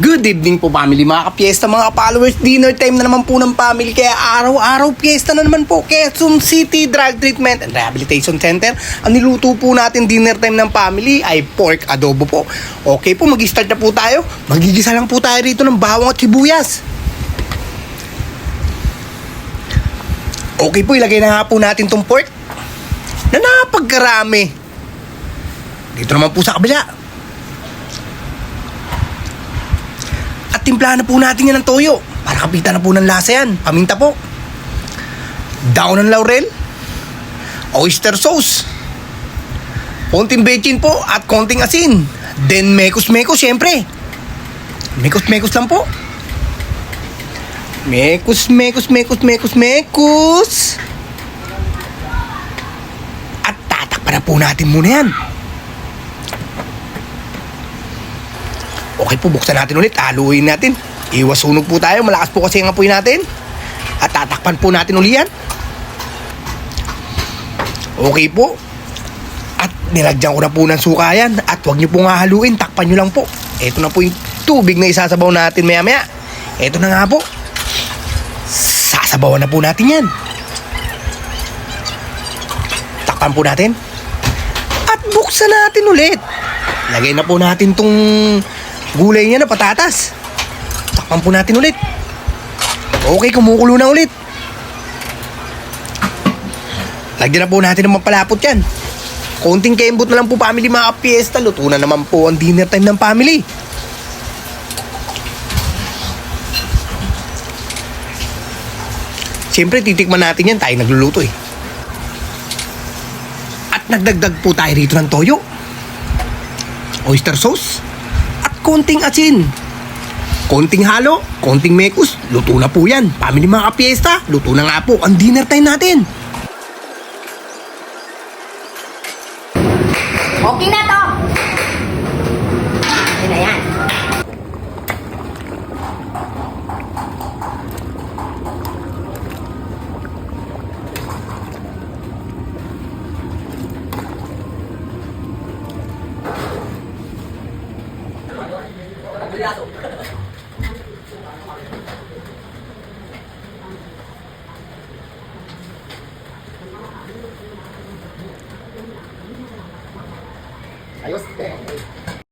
Good evening po family, mga kapiesta, mga followers. Dinner time na naman po ng family. Kaya araw-araw fiesta na naman po. Quezon City Drug Treatment and Rehabilitation Center. Ang niluto po natin dinner time ng family ay pork adobo po. Okay po, mag-start na po tayo. Magigisa lang po tayo rito ng bawang at sibuyas. Okay po, ilagay na nga po natin tong pork na napagkarami. Dito naman po sa kabila. At timplahan na po natin yan ng toyo para kapitan na po ng lasa yan. Paminta po. Daon ng laurel. Oyster sauce. Konting bechin po at konting asin. Then mekos-mekos syempre. Mekos-mekos lang po. Mekos. At tatakpan na po natin muna yan. Okay po, buksan natin ulit. Haluin natin. Iwas sunog po tayo. Malakas po kasi ang apoy natin. At tatakpan po natin ulit yan. Okay po. At nilagyan ko na po ng suka yan. At huwag nyo pong hahaluin. Takpan nyo lang po. Ito na po yung tubig na isasabaw natin maya-maya. Ito na nga po. Sasabawan na po natin yan. Takpan po natin. At buksan natin ulit. Lagay na po natin tong gulay niya na patatas. Takpan po natin ulit. Okay, kumukulo na ulit. Lagyan na po natin ng mapalapot yan. Konting kembot na lang po family, mga fiesta. Luto na naman po ang dinner time ng family. Siyempre titikman natin yan. Tayo nagluluto eh. At nagdagdag po tayo rito ng toyo, oyster sauce, konting asin, konting halo, konting mekos, luto na po yan. Family, mga kapiesta, luto na nga po ang dinner time natin. Okay na to! Okay na yan.